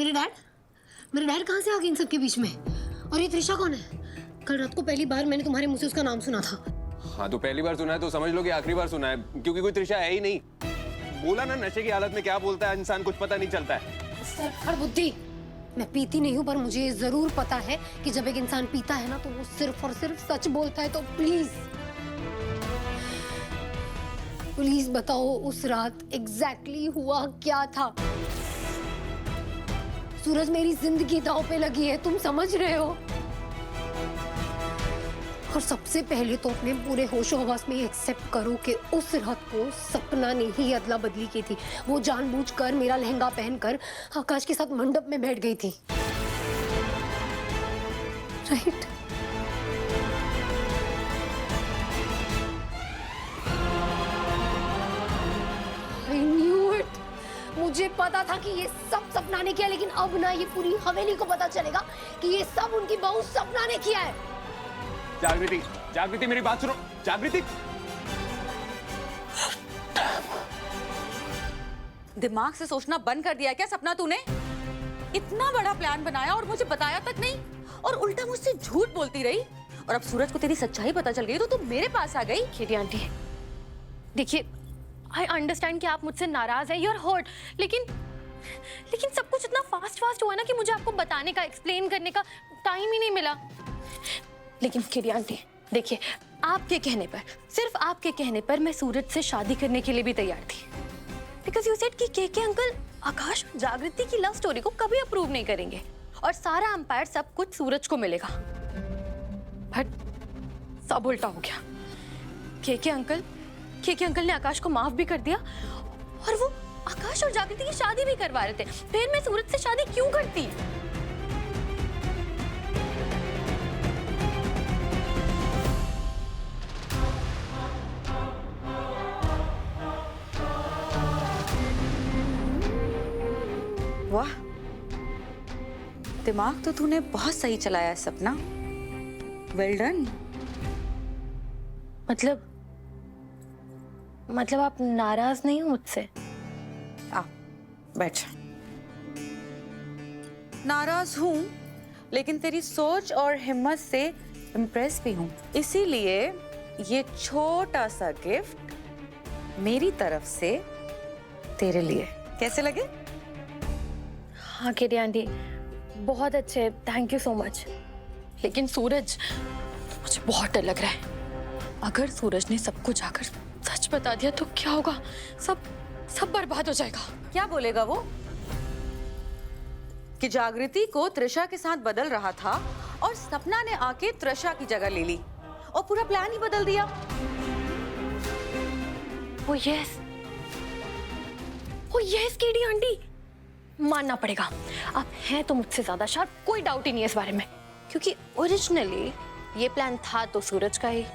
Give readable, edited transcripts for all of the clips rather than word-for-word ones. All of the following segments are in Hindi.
मेरे डैड कहाँ से आ गए इन सबके बीच में? और ये त्रिशा कौन है? कल रात को पहली बार मैंने तुम्हारे मुंह से उसका नाम सुना था। हाँ तो पहली बार सुना है तो समझ लो कि आखिरी बार सुना है, क्योंकि कोई त्रिशा है ही नहीं। बोला ना, नशे की हालत में क्या बोलता है इंसान कुछ पता नहीं चलता है। सर बुद्धि, मैं पीती नहीं हूँ, पर मुझे ये जरूर पता है कि जब एक इंसान पीता है ना तो वो सिर्फ और सिर्फ सच बोलता है। तो प्लीज बताओ उस रात एग्जैक्टली हुआ क्या था? सूरज, मेरी जिंदगी दांव पे लगी है, तुम समझ रहे हो? और सबसे पहले तो अपने पूरे होशो हवास में एक्सेप्ट करो कि उस रात को सपना ने ही अदला बदली की थी। वो जानबूझकर मेरा लहंगा पहनकर आकाश के साथ मंडप में बैठ गई थी, राइट? I knew it. मुझे पता था कि ये सब सपना ने किया, लेकिन अब ना ये पूरी हवेली को पता चलेगा कि ये सब उनकी बहू सपना ने किया है। जागृति, जागृति मेरी बात सुनो। जागृति, दिमाग से सोचना बंद कर दिया क्या सपना तूने? इतना बड़ा प्लान बनाया और मुझे बताया तक नहीं, और उल्टा मुझसे झूठ बोलती रही। और अब सूरज को तेरी सच्चाई पता चल गई तो तू मेरे पास आ गई। खीरी आंटी, देखिए, आई अंडरस्टैंड कि आप मुझसे नाराज हैं, यू आर हर्ट, लेकिन सब कुछ इतना फास्ट हुआ ना कि मुझे आपको बताने का, एक्सप्लेन करने का टाइम ही नहीं मिला। लेकिन खीरी आंटी देखिए, आपके कहने पर, सिर्फ आपके कहने पर मैं सूरज से शादी करने के लिए भी तैयार थी। बिकॉज यू सेड कि के अंकल आकाश जागृति की लव स्टोरी को कभी अप्रूव नहीं करेंगे और सारा अंपायर सब कुछ सूरज को मिलेगा। बट सब उल्टा हो गया। के अंकल ने आकाश को माफ भी कर दिया और वो आकाश और जागृति की शादी भी करवा रहे थे। फिर मैं सूरज से शादी क्यों करती? वाह, दिमाग तो तूने बहुत सही चलाया है सपना। Well done. मतलब आप नाराज नहीं हो मुझसे? आ, बैठ। नाराज हूं, लेकिन तेरी सोच और हिम्मत से इम्प्रेस भी हूं। इसीलिए ये छोटा सा गिफ्ट मेरी तरफ से तेरे लिए। कैसे लगे? हाँ खीरी आंटी, बहुत अच्छे, थैंक यू सो मच। लेकिन सूरज, मुझे बहुत डर लग रहा है। अगर सूरज ने सबको जाकर सच बता दिया तो क्या होगा? सब बर्बाद हो जाएगा। क्या बोलेगा वो? कि जागृति को त्रिशा के साथ बदल रहा था और सपना ने आके त्रिशा की जगह ले ली और पूरा प्लान ही बदल दिया। ओ यस खीरी आंटी, मानना पड़ेगा, आप हैं तो मुझसे ज्यादा शार्प, कोई डाउट ही नहीं है इस बारे में। क्योंकि ओरिजिनली ये प्लान था तो सूरज का ही,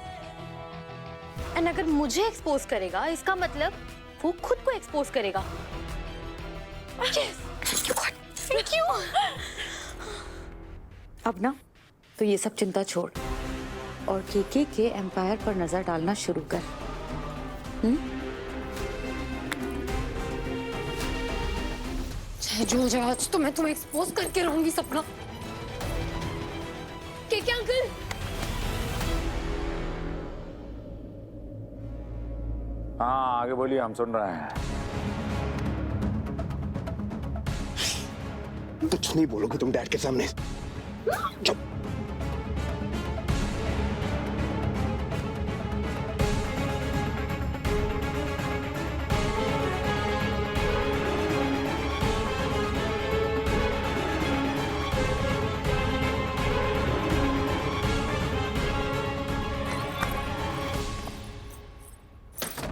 एंड अगर मुझे एक्सपोज करेगा इसका मतलब वो खुद को एक्सपोज करेगा। Thank you. अब ना तो ये सब चिंता छोड़ और के एम्पायर पर नजर डालना शुरू कर। जो जाए, आज तो मैं तुम्हें एक्सपोज करके रहूंगी सपना। के अंकल, हाँ आगे बोलिए, हम सुन रहे हैं। कुछ नहीं बोलोगे तुम डैड के सामने? चुप।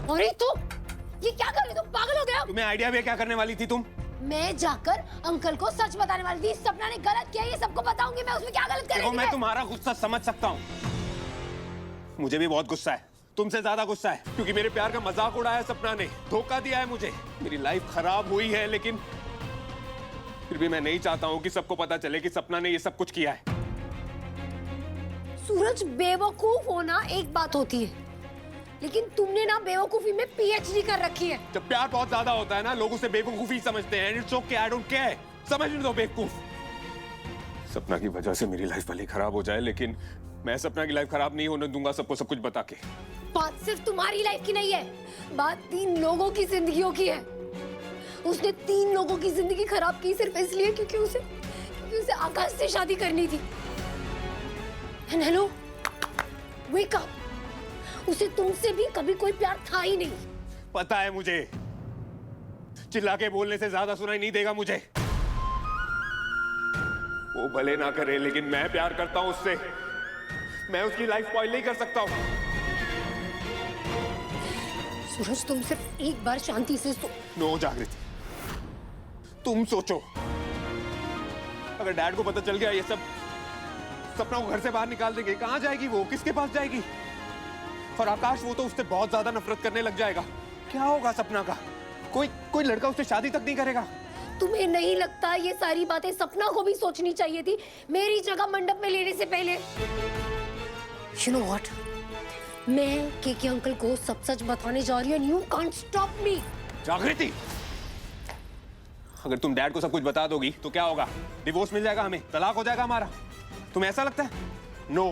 अरे तो ये क्या कर रही हो? तुम पागल हो गए हो? तुम्हें आइडिया भी है क्या करने वाली थी तुम? मैं जाकर अंकल को सच बताने वाली थी। सपना ने गलत किया, ये सबको बताऊंगी मैं। उसमें क्या गलत कर रही देखो, थी? मैं तुम्हारा गुस्सा समझ सकता हूँ, मुझे भी बहुत गुस्सा है, तुमसे ज्यादा गुस्सा है, क्योंकि मेरे प्यार का मजाक उड़ाया सपना ने, धोखा दिया है मुझे। मेरी लाइफ खराब हुई है, लेकिन फिर भी मैं नहीं चाहता हूँ कि सबको पता चले कि सपना ने ये सब कुछ किया है। सूरज, बेवकूफ होना एक बात होती है, लेकिन तुमने ना बेवकूफी में पीएचडी कर रखी है। जब प्यार बहुत ज्यादा होता है ना, लोग उसे बेवकूफी समझते हैं। It's okay, I don't care. समझने दो बेवकूफ। सपना की वजह से मेरी लाइफ भले खराब हो जाए, लेकिन मैं सपना की लाइफ खराब नहीं होने दूंगा, सबको सब कुछ बता के। बात सिर्फ तुम्हारी लाइफ की नहीं है, बात 3 लोगों की जिंदगियों की है। उसने 3 लोगों की जिंदगी खराब की सिर्फ इसलिए क्योंकि उसे आकाश से शादी करनी थी। And hello, wake up. उसे तुमसे भी कभी कोई प्यार था ही नहीं। पता है मुझे, चिल्ला के बोलने से ज्यादा सुनाई नहीं देगा मुझे। वो भले ना करे, लेकिन मैं प्यार करता हूं उससे। मैं उसकी लाइफ स्पॉइल नहीं कर सकता हूं। सूरज, तुम सिर्फ एक बार शांति से नो जागृति, तुम सोचो, अगर डैड को पता चल गया ये सब, सपना को घर से बाहर निकाल देंगे, कहां जाएगी वो, किसके पास जाएगी? और आकाश, वो तो उससे बहुत ज्यादा नफरत करने लग जाएगा। क्या होगा सपना का? कोई लड़का उससे शादी तक नहीं करेगा। तुम्हें नहीं लगता ये सारी बातें सपना को भी सोचनी चाहिए थी मेरी जगह मंडप में लेने से पहले? You know what? मैं केके अंकल को सब सच बताने जा रही हूँ। You can't stop me. जागृति, अगर तुम डैड को सब कुछ बता दोगी तो क्या होगा? डिवोर्स मिल जाएगा हमें, तलाक हो जाएगा हमारा। तुम्हें ऐसा लगता है? नो,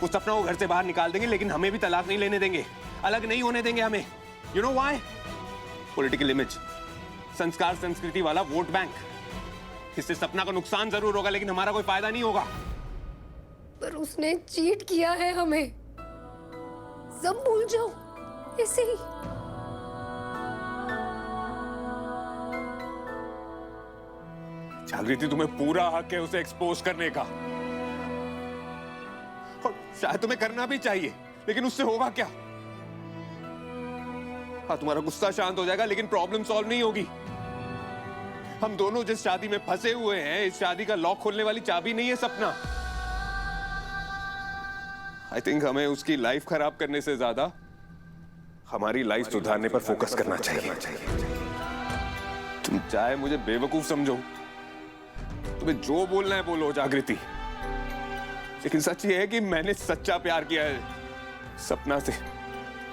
उस सपना को घर से बाहर निकाल देंगे, लेकिन हमें भी तलाक नहीं लेने देंगे, अलग नहीं होने देंगे हमें। You know why? Political image, संस्कार संस्कृति वाला वोट बैंक। इससे सपना को नुकसान जरूर होगा, लेकिन हमारा कोई फायदा नहीं होगा। पर उसने चीट किया है हमें। सब भूल जाओ ऐसे ही। जागृति, तुम्हें पूरा हक है उसे एक्सपोज करने का, और शायद तुम्हें करना भी चाहिए, लेकिन उससे होगा क्या? हाँ, तुम्हारा गुस्सा शांत हो जाएगा, लेकिन प्रॉब्लम सॉल्व नहीं होगी। हम दोनों जिस शादी में फंसे हुए हैं, इस शादी का लॉक खोलने वाली चाबी नहीं है सपना। आई थिंक हमें उसकी लाइफ खराब करने से ज्यादा हमारी लाइफ सुधारने पर फोकस करना चाहिए। तुम चाहे मुझे बेवकूफ समझो, तुम्हें जो बोलना है बोलो जागृति, लेकिन सच ये है कि मैंने सच्चा प्यार किया है सपना से,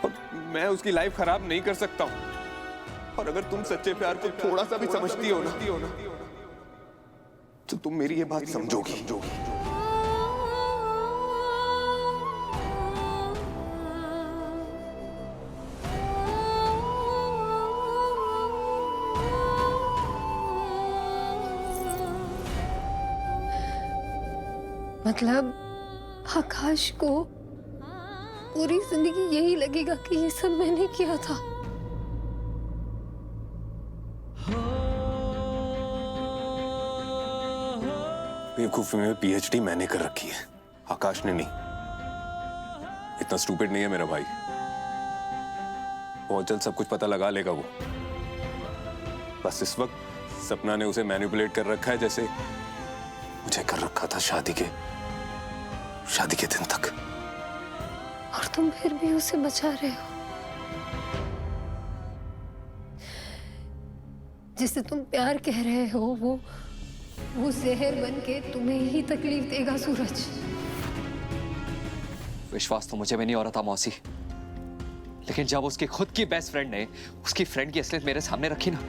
और मैं उसकी लाइफ खराब नहीं कर सकता हूं। और अगर तुम सच्चे प्यार को थोड़ा सा भी समझती हो ना, तो तुम मेरी ये बात समझोगी। मतलब आकाश को पूरी जिंदगी यही लगेगा कि ये सब मैंने किया था। बेवकूफी में पीएचडी मैंने कर रखी है, आकाश ने नहीं। इतना स्टूपिड नहीं है मेरा भाई, बहुत जल्द सब कुछ पता लगा लेगा वो। बस इस वक्त सपना ने उसे मैनिपुलेट कर रखा है, जैसे मुझे कर रखा था शादी के दिन तक। और तुम फिर भी उसे बचा रहे हो। जिसे तुम प्यार कह रहे हो वो जहर बन के तुम्हें ही तकलीफ देगा सूरज। विश्वास तो मुझे भी नहीं हो रहा था मौसी, लेकिन जब उसकी खुद की बेस्ट फ्रेंड ने उसकी फ्रेंड की असलियत मेरे सामने रखी ना,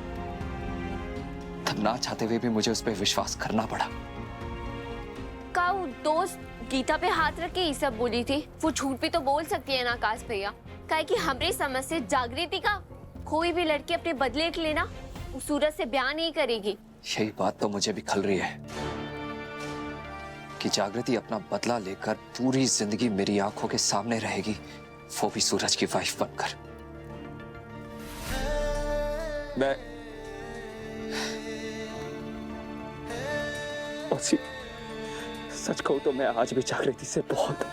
तब ना चाहते हुए भी मुझे उस पर विश्वास करना पड़ा। का वो दोस्त गीता पे हाथ रख के ये सब बोली थी, वो झूठ भी तो बोल सकती है ना आकाश भैया। काहे कि हमरे समझ से जागृति का कोई भी लड़की अपने बदले के लेना वो सूरज से ब्याह नहीं करेगी। यही बात तो मुझे भी खल रही है कि जागृति अपना बदला लेकर पूरी जिंदगी मेरी आंखों के सामने रहेगी, वो भी सूरज की वाइफ बनकर। सच कहूं तो मैं आज भी जागृति से बहुत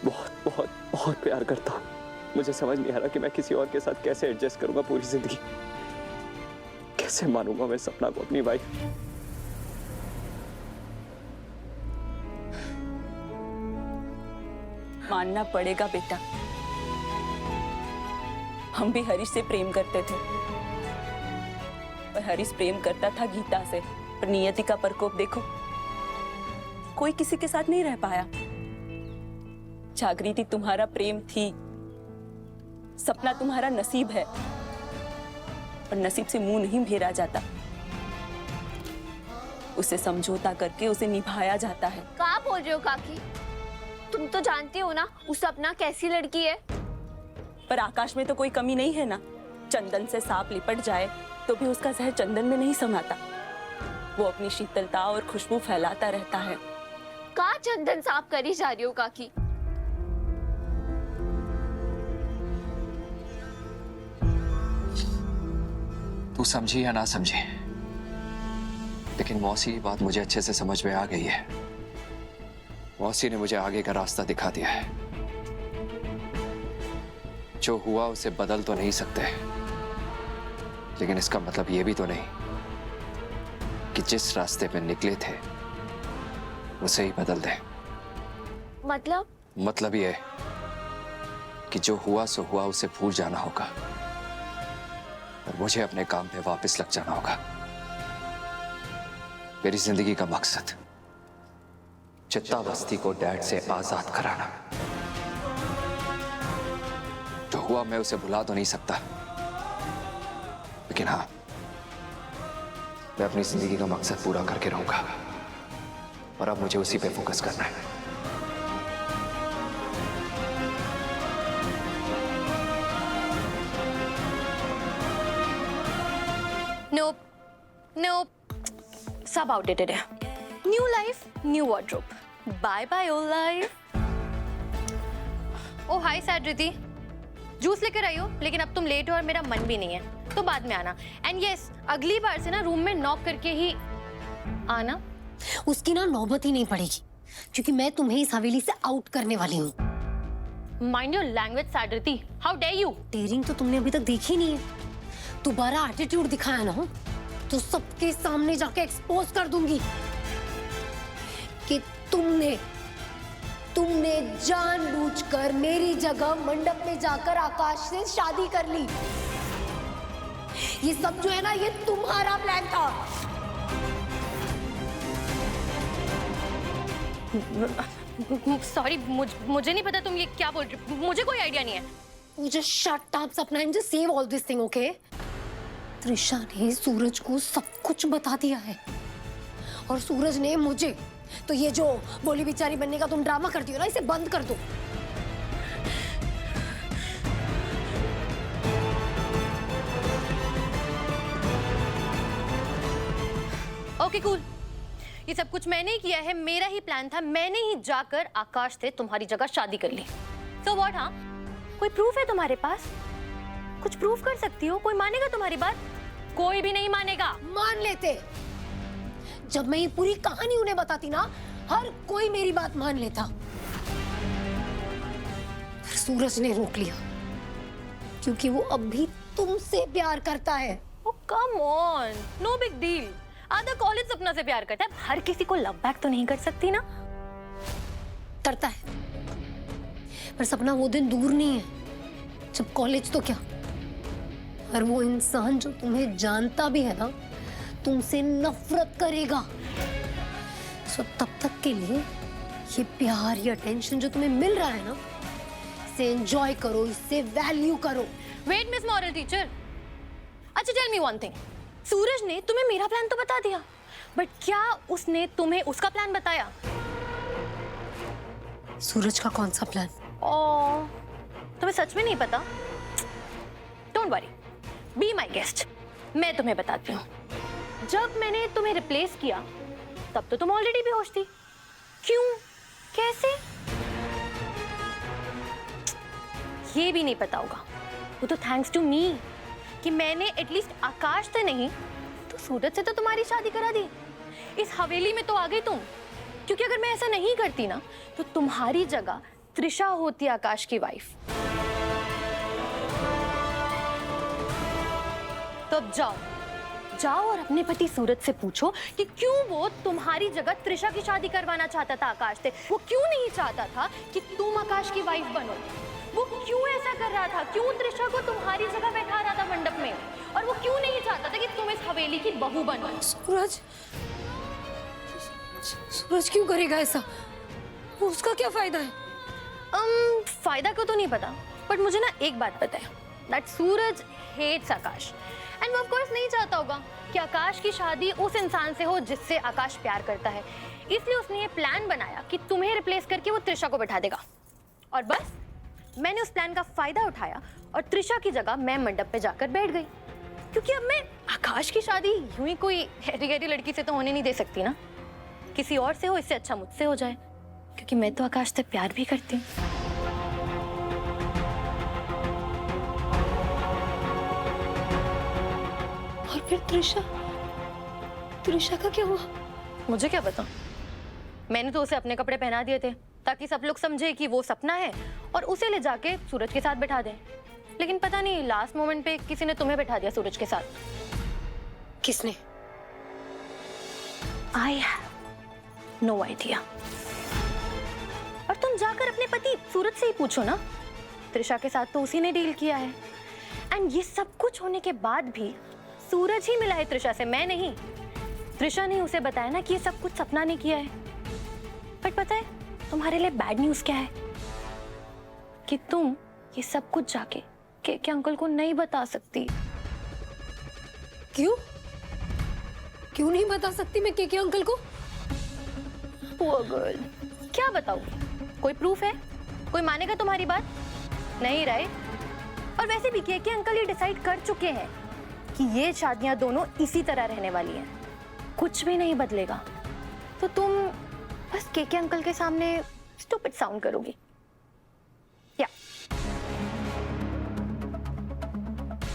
बहुत बहुत बहुत प्यार करता हूं। मुझे समझ नहीं आ रहा कि मैं किसी और के साथ कैसे एडजस्ट करूंगा पूरी जिंदगी, कैसे मानूंगा मैं सपना को अपनी वाइफ। मानना पड़ेगा बेटा, हम भी हरीश से प्रेम करते थे, पर हरीश प्रेम करता था गीता से। पर नियति का प्रकोप देखो, कोई किसी के साथ नहीं रह पाया। जागृति तुम्हारा प्रेम थी, सपना तुम्हारा नसीब है, और नसीब से मुंह नहीं फेरा जाता। उसे समझौता करके उसे निभाया जाता है। क्या बोल रहे हो काकी? तुम तो जानती हो ना उस सपना कैसी लड़की है। पर आकाश में तो कोई कमी नहीं है ना। चंदन से सांप लिपट जाए तो भी उसका जहर चंदन में नहीं समाता। वो अपनी शीतलता और खुशबू फैलाता रहता है। का चंदन साफ करी जा रही हो काकी? तू समझी या ना समझी, लेकिन मौसी की बात मुझे अच्छे से समझ में आ गई है। मौसी ने मुझे आगे का रास्ता दिखा दिया है। जो हुआ उसे बदल तो नहीं सकते, लेकिन इसका मतलब यह भी तो नहीं कि जिस रास्ते पे निकले थे उसे ही बदल दे। मतलब ये कि जो हुआ सो हुआ, उसे भूल जाना होगा और मुझे अपने काम पे वापस लग जाना होगा। मेरी जिंदगी का मकसद चित्तावस्ती को डैड से आजाद कराना। जो हुआ मैं उसे भुला तो नहीं सकता, लेकिन हाँ, मैं अपनी जिंदगी का मकसद पूरा करके रहूंगा और अब मुझे उसी पे फोकस करना है। Nope. सब आउटडेटेड है। New life, new wardrobe. Bye bye old life. Oh hi सैडरिति, जूस लेकर आई हो, लेकिन अब तुम लेट हो और मेरा मन भी नहीं है, तो बाद में आना। एंड यस, अगली बार से ना रूम में नॉक करके ही आना। उसकी ना नौबत ही नहीं पड़ेगी, क्योंकि मैं तुम्हें इस हवेली से आउट करने वाली हूँ। माइंड योर लैंग्वेज सैडरिति, हाउ डेयर यू। डेयरिंग तो तुमने अभी तक देखी नहीं है। दोबारा एटीट्यूड दिखाया ना तो सबके सामने जाके एक्सपोज कर दूंगी कि तुमने जानबूझकर मेरी जगह मंडप में जाकर आकाश से शादी कर ली। ये सब जो है ना, ये तुम्हारा प्लान था। सॉरी, मुझे नहीं पता तुम ये क्या बोल रही हो। मुझे कोई आइडिया नहीं है। मुझे शट अप सपना and just save all this thing, okay? Trisha ने सूरज को सब कुछ बता दिया है और सूरज ने मुझे। तो ये जो बोली बिचारी बनने का तुम ड्रामा करती हो ना, इसे बंद कर दो। ओके कूल, ये सब कुछ मैंने ही किया है, मेरा ही प्लान था। मैंने ही जाकर आकाश से तुम्हारी जगह शादी कर ली। So what? हाँ, कोई प्रूफ है तुम्हारे पास? कुछ प्रूफ कर सकती हो? कोई मानेगा तुम्हारी बात? कोई भी नहीं मानेगा। मान लेते। जब मैं ये पूरी कहानी उन्हें बताती ना, हर कोई मेरी बात मान लेता। पर सूरज ने रोक लिया, क्योंकि वो अब भी तुमसे प्यार करता है। Oh come on, no big deal. आधा कॉलेज सपना से प्यार करता है, हर किसी को लव बैक तो नहीं कर सकती ना। करता है, पर सपना वो दिन दूर नहीं है जब कॉलेज तो क्या, और वो इंसान जो तुम्हें जानता भी है ना, तुमसे नफरत करेगा। सो तब तक के लिए ये प्यार, ये अटेंशन जो तुम्हें मिल रहा है ना, इसे एंजॉय करो, इससे वैल्यू करो। वेट मिस मॉरल टीचर, अच्छा टेल मी वन थिंग। सूरज ने तुम्हें मेरा प्लान तो बता दिया, बट क्या उसने तुम्हें उसका प्लान बताया? सूरज का कौन सा प्लान? ओह, तुम्हें सच में नहीं पता? Don't worry, be my guest, मैं तुम्हें बताती हूँ। जब मैंने तुम्हें रिप्लेस किया तब तो तुम ऑलरेडी बेहोश थी। क्यों? कैसे? ये भी नहीं पता होगा। वो तो थैंक्स टू मी कि मैंने एटलीस्ट आकाश से नहीं तो सूरज से तो तुम्हारी शादी करा दी। इस हवेली में तो आ गई तुम, क्योंकि अगर मैं ऐसा नहीं करती ना तो तुम्हारी जगह त्रिशा होती आकाश की वाइफ। तो अब जाओ और अपने पति सूरज से पूछो कि क्यों वो तुम्हारी जगह त्रिशा की शादी करवाना चाहता था आकाश से। वो क्यों नहीं चाहता था कि तुम आकाश की वाइफ बनो? वो क्यों ऐसा कर रहा था? क्यों त्रिशा को तुम्हारी जगह बैठा रहा था मंडप में? और वो क्यों नहीं चाहता था कि तुम इस हवेली की बहू बनो? सूरज क्यों करेगा ऐसा? वो उसका क्या फायदा है? फायदा को तो नहीं पता, बट मुझे ना एक बात पता है, that Suraj hates Akash and वो ऑफ कोर्स नहीं चाहता होगा कि आकाश की शादी उस इंसान से हो जिससे आकाश प्यार करता है। इसलिए उसने ये प्लान बनाया कि तुम्हें रिप्लेस करके वो त्रिशा को बैठा देगा। और बस मैंने उस प्लान का फायदा उठाया और त्रिशा की जगह मैं मंडप पे जाकर बैठ गई, क्योंकि अब मैं आकाश की शादी यूं ही कोई हैरी गैरी लड़की से तो होने नहीं दे सकती ना। किसी और से हो, इससे अच्छा मुझसे हो जाए, क्योंकि मैं तो आकाश से प्यार भी करती हूँ। और फिर त्रिशा का क्या हुआ? मुझे क्या पता, मैंने तो उसे अपने कपड़े पहना दिए थे ताकि सब लोग समझे कि वो सपना है और उसे ले जाके सूरज के साथ बैठा दें। लेकिन पता नहीं लास्ट मोमेंट पे किसी ने तुम्हें बैठा दिया सूरज के साथ। किसने? I have no idea. और तुम जाकर अपने पति सूरज से ही पूछो ना, त्रिशा के साथ तो उसी ने डील किया है। एंड ये सब कुछ होने के बाद भी सूरज ही मिला है त्रिशा से, मैं नहीं। त्रिशा ने उसे बताया ना कि ये सब कुछ सपना ने किया है। बट पता है तुम्हारे लिए बैड न्यूज क्या है? कि तुम ये सब कुछ जाके के अंकल को नहीं बता सकती। क्यों? क्यों नहीं बता सकती मैं के अंकल को? पुअर गर्ल, क्या बताऊं? कोई प्रूफ है? कोई मानेगा तुम्हारी बात? नहीं राइट। और वैसे भी के अंकल ये डिसाइड कर चुके हैं कि ये शादियां दोनों इसी तरह रहने वाली हैं, कुछ भी नहीं बदलेगा। तो तुम बस के अंकल के सामने स्टूपिड साउंड करोगी। या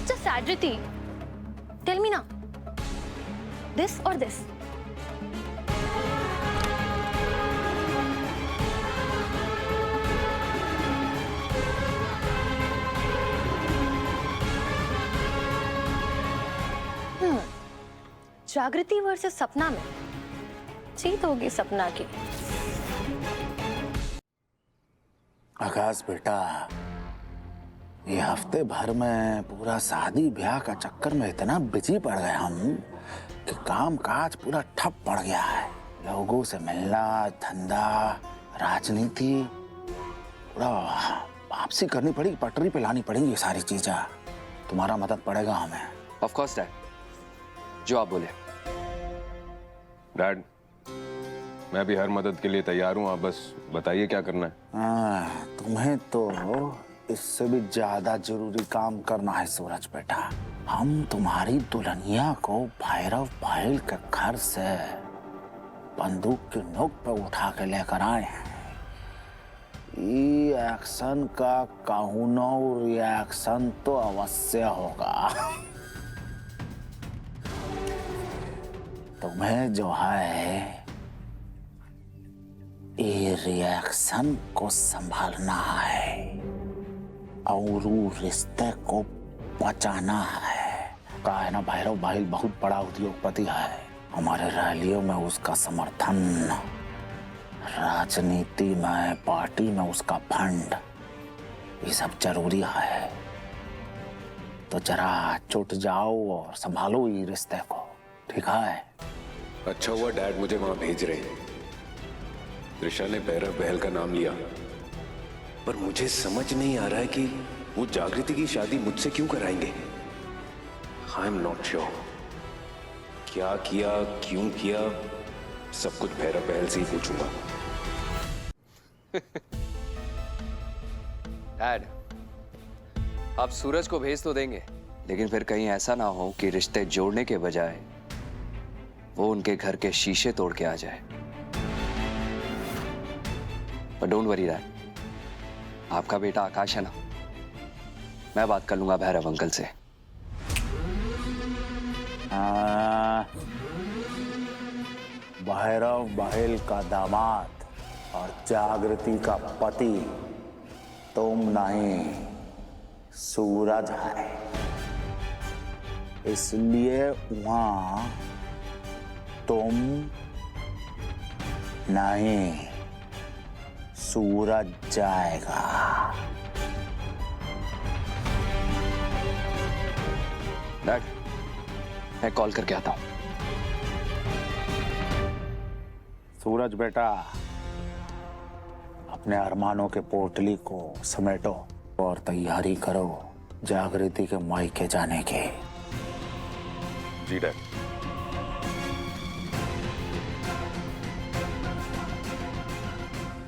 जस्ट Adriti, टेल मी ना, दिस और दिस? जागृति वर्सेस सपना में जीत होगी सपना की। आकाश बेटा, ये हफ्ते भर में पूरा शादी ब्याह का चक्कर में इतना बिजी पड़ गया हूँ कि काम काज पूरा ठप पड़ गया है। लोगों से मिलना, धंधा, राजनीति, पूरा वापसी करनी पड़ेगी, पटरी पे लानी पड़ेगी ये सारी चीजें। तुम्हारा मदद पड़ेगा हमें। ऑफ कोर्स डैड, जो आप बोले। डैड, मैं भी हर मदद के लिए तैयार हूँ, आप बस बताइए क्या करना है। तुम्हें तो इससे भी ज्यादा जरूरी काम करना है सूरज बेटा। हम तुम्हारी दुल्हनिया को भैरव भाईल के घर से बंदूक की नोक पे उठा के लेकर आए हैं। ये एक्शन का काहुनो रिएक्शन तो अवश्य होगा। तुम्हें जो है ये रिएक्शन को संभालना है और रिश्ते को बचाना है। कहा है ना, भैरव भाईल बहुत बड़ा उद्योगपति है। हमारे रैलियों में उसका समर्थन, राजनीति में, पार्टी में उसका फंड, ये सब जरूरी है। तो जरा चुट जाओ और संभालो ये रिश्ते को, ठीक है? अच्छा हुआ डैड मुझे वहां भेज रहे हैं। त्रिशा ने भैरव बहल का नाम लिया, पर मुझे समझ नहीं आ रहा है कि वो जागृति की शादी मुझसे क्यों कराएंगे। I am not sure. क्या किया, क्यों किया, सब कुछ भैरव बहल से ही पूछूंगा। डैड, आप सूरज को भेज तो देंगे, लेकिन फिर कहीं ऐसा ना हो कि रिश्ते जोड़ने के बजाय वो उनके घर के शीशे तोड़ के आ जाए। पर डोंट वरी डैड, आपका बेटा आकाश है ना, मैं बात कर लूंगा भैरव अंकल से। भैरव बहल का दामाद और जागृति का पति तुम नहीं, सूरज है। इसलिए वहां तुम नहीं, सूरज जाएगा। डैड, मैं कॉल करके आता हूं। सूरज बेटा, अपने अरमानों के पोटली को समेटो और तैयारी करो जागृति के मायके जाने के। जी डैड।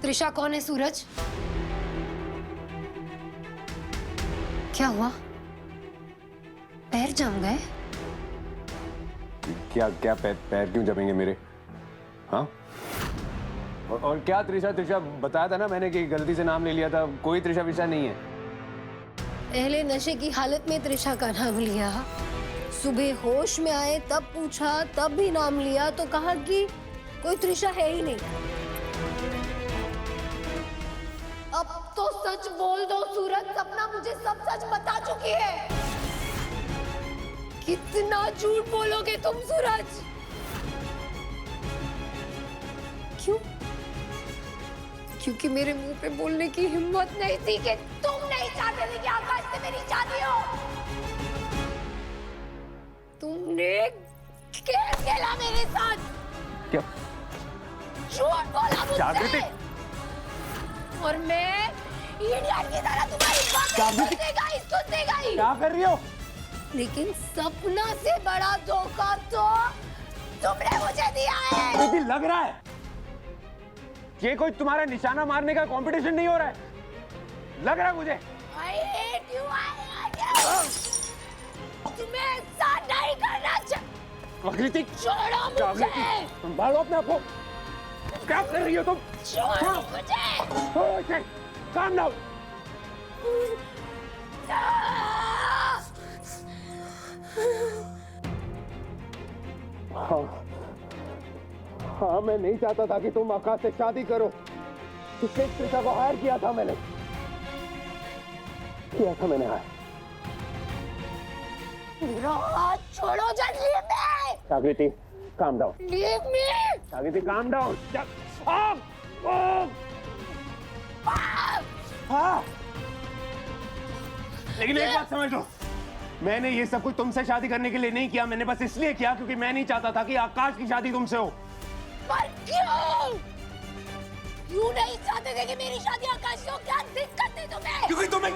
त्रिशा कौन है सूरज? क्या हुआ? पैर जम गए? क्या क्या पैर क्यों जमेंगे मेरे? हाँ? और क्या त्रिशा त्रिशा बताया था ना मैंने कि गलती से नाम ले लिया था, कोई त्रिशा विशा नहीं है। पहले नशे की हालत में त्रिशा का नाम लिया, सुबह होश में आए तब पूछा, तब भी नाम लिया तो कहा कि कोई त्रिशा है ही नहीं। अब तो सच बोल दो सूरज, सपना मुझे सब सच बता चुकी है। कितना झूठ बोलोगे तुम सूरज? क्यों? क्योंकि मेरे मुंह पे बोलने की हिम्मत नहीं थी कि तुम नहीं चाहते थे कि आकाश से मेरी शादी हो। तुमने खेल खेला मेरे साथ। क्या? झूठ बोला मुझसे। और मैं इडियट की तरह तुम्हारी बातें सुनने गई। क्या कर रही हो? लेकिन सपना से बड़ा धोखा तो तुमने मुझे दिया है। मुझे लग रहा है ये कोई तुम्हारा निशाना मारने का कंपटीशन नहीं हो रहा है, लग रहा है मुझे। I hate you, I hate you। तुम्हें ऐसा नहीं करना चाहिए। आकृति छोड़ो मुझे। संभालो अपने आप को। क्या कर रही हो तुम? छोड़ो मुझे। Calm down. हाँ मैं नहीं चाहता था कि तुम आकाश से शादी करो, इसलिए त्रिशा को हायर किया था मैंने हायर। मेरा हाथ छोड़ो जल्दी में। जागृति काम डाउन। Leave me. जागृति काम डाउन। हाँ लेकिन एक बात समझ लो, मैंने ये सब कुछ तुमसे शादी करने के लिए नहीं किया, मैंने बस इसलिए किया क्योंकि मैं नहीं चाहता था कि आकाश की शादी तुमसे हो। पर क्यों? क्यों नहीं चाहते थे कि मेरी शादी आकाश से हो? क्या दिक्कत थी तुम्हें? क्योंकि तुम्हें